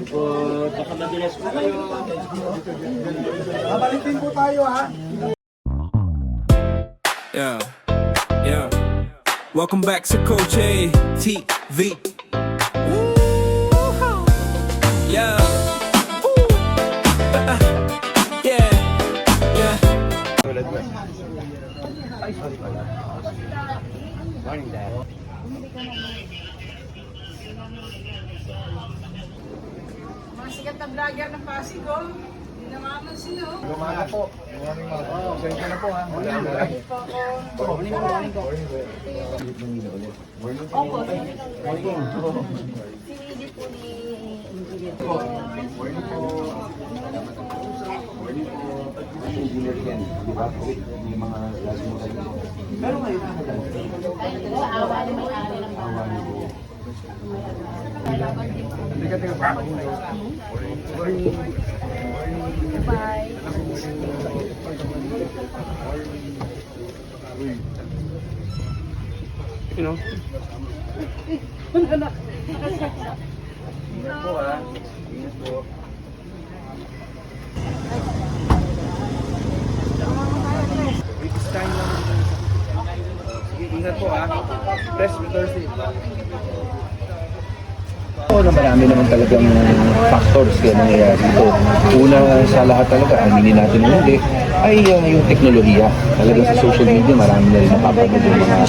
po, baka madulas po kayo. Babalik din po tayo ha. Yeah, yeah. Welcome back to Coach A TV. Woo-hoo. Yeah. Woo. Yeah. Yeah. Morning, Dad. Mga sikat na vlogger ng Pasig, oh. Hindi namaman sila, oh. Gumana po. Morning mo. Pasensya na po ha. Morning po ako. Morning po, morning po. Opo, sinili po ni Engineer. Morning po. Engineer yan, di ba? Yung mga last mo kayo. Pero ngayon, Sa awa ni may-ari ng bahay. Bye. You know? Ingat po ha. Ingat po. This time lang. Sige, ingat po ha. Press with Thursday. Oo na marami naman talagang factors kaya nangyayari ito. Una sa lahat talaga, aminin natin o hindi, ay yung teknolohiya. Talagang sa social media, marami na rin napapagod yung mga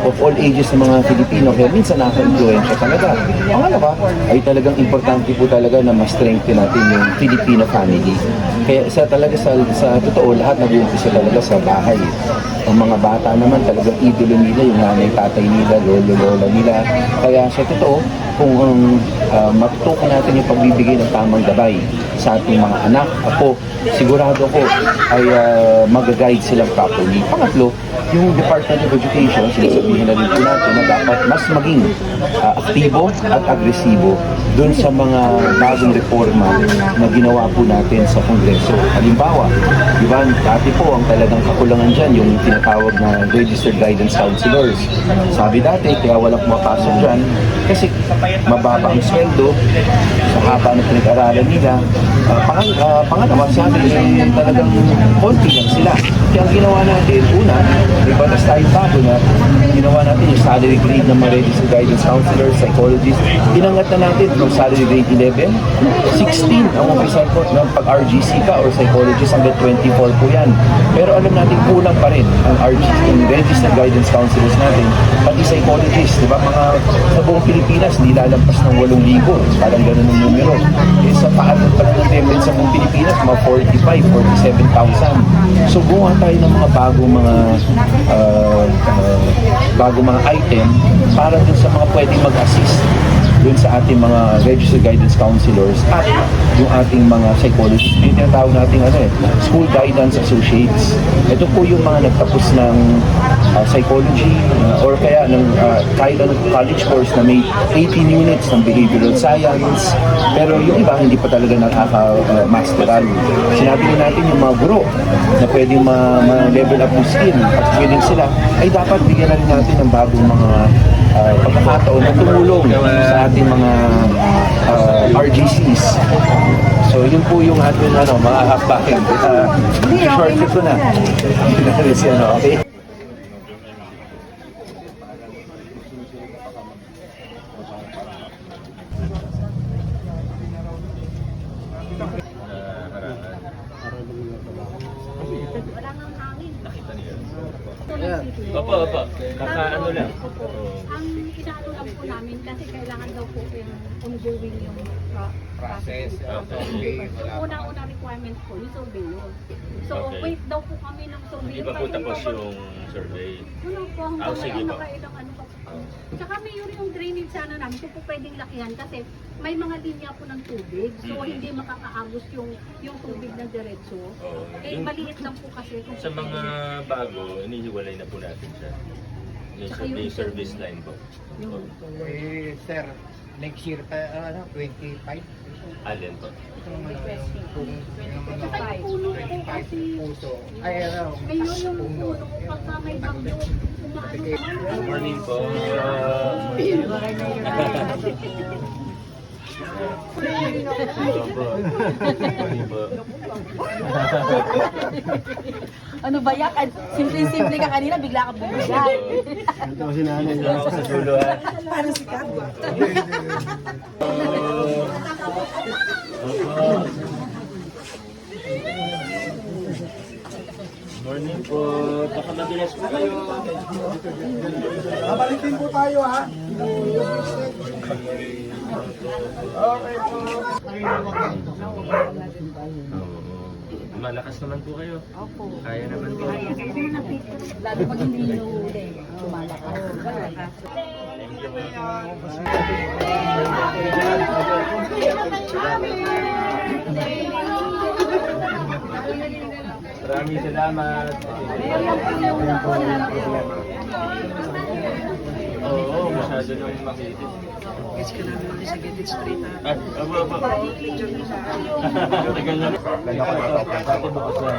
of all ages ng mga Filipino. Kaya minsan nakaka-influensya talaga. Pangalawa, ay talagang importante po talaga na ma-strengthen natin yung Filipino family. Kaya sa totoo, lahat nag-uumpisa talaga sa bahay. Ang mga bata naman talagang idolo nila, yung nanay, tatay nila, lolo, lola nila. Kaya sa totoo, kung matutukan natin yung pagbibigay ng tamang gabay sa ating mga anak, apo, sigurado ko ay mag-guide silang properly. Pangatlo, yung Department of Education, sinasabihin na rin po natin na dapat mas maging aktibo at agresibo dun sa mga bagong reforma na ginawa po natin sa Kongreso. Halimbawa, di ba, dati po ang talagang kakulangan dyan, yung tinatawag na Registered Guidance Counselors. Sabi dati, kaya walang pumapasok dyan, kasi mababa ang sweldo sa haba ng pinag-aralan nila. Pangalawa, sabi talagang konti lang sila. Kaya ang ginawa natin, una, may batas tayong bago na ginawa natin yung salary grade ng mga registered guidance counselors, psychologists. Inangat na natin from salary grade 11, 16 ang umpisa po ng pag-RGC ka or psychologist hanggang 24 po yan. Pero alam natin kulang pa rin ang RGC, yung registered guidance counselors natin, pati psychologists, di ba? Mga sa buong Pilipinas, hindi lalampas ng 8,000. Parang ganun ang numero. Eh, sa paano pa ng template sa buong Pilipinas, mga 45, 47,000. So, gumawa tayo ng mga bagong mga item para dun sa mga pwedeng mag-assist dun sa ating mga registered guidance counselors at yung ating mga psychologists. Yung tinatawag natin school guidance associates. Ito po yung mga nagtapos ng psychology or kaya ng kahit anong college course na may 18 units ng behavioral science. Pero yung iba hindi pa talaga nakaka-masteral. Sinabi din natin yung mga guro na pwedeng ma-level up yung skill at pwedeng sila ay dapat bigyan na rin natin ng bagong mga pagkakataon na tumulong sa ating mga RGCs. So yun po yung ating mga hakbahin. Short clip ko na. Okay? Wala nang hangin. Nakita niyo. Yeah. Opo, opo. Kakaano lang. Ang inaano lang po namin kasi kailangan daw po yung ongoing yung process. Okay. Una-una requirement po yung surveyor. So, Okay. wait daw po kami ng surveyor. Hindi pa po tapos yung survey. Ano po, hanggang sige may po. nakailang ano pa po. Tsaka may yung drainage sana namin, kung po pwedeng lakihan kasi may mga linya po ng tubig. So, hindi makakaagos yung tubig ng diretso. Eh, Yung- maliit lang po kasi. Kung Sa mga bago, inihiwalay na po natin siya. Yung service line po. yung Eh, sir, next year pa, 25? Alin po. Tsaka yung puno po kasi. Puso. Ay, Ngayon yung puno, pagka may bagyo, umaano naman. Morning po. Opo. Sorry po. Ano ba yan? Simple-simple ka kanina, bigla ka bumigay. Hindi ako sa dulo ha. Parang si Kabwa. Opo. Morning po. Baka mabilis po kayo. Babalikin po tayo ha. Malakas naman po kayo. Opo. Kaya naman po. Lalo pag hindi hinuhuli, lumalakas. Thank you po. Maraming salamat. Oo, masyado nang makitid. Guys, kailangan naman sa Get It Straight ha. At, aba. Tagal na. Dati bukas na.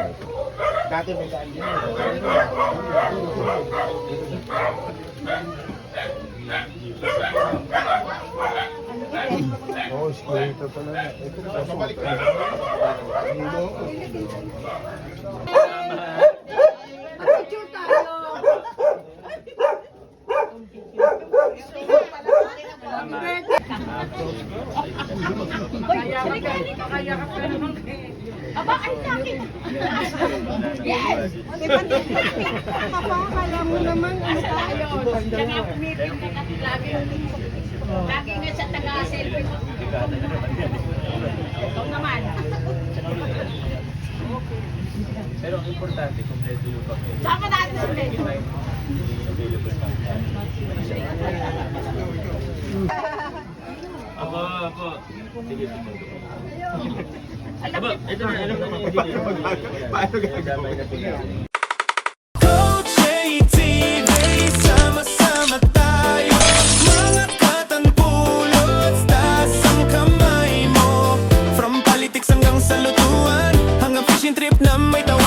Dati may daan din. Oh, ito pala. Ito pala. Pabalik ka. Picture tayo. Aba, ay sakit. Yes! Kapakala mo naman ano tayo. Kaya pumipinta ka lagi nga sa taga-selfie mo. Ikaw naman. Pero ang importante, kompleto yung papel. Saan ka natin sa pleno? Available pa. Ako. Sige, Aba, ito na, alam naman yung video. Paano gagawin? Coach TV, sama-sama tayo. Mga katangpulot, taas ang kamay mo. From politics hanggang sa lutuan, hanggang fishing trip na may tawa.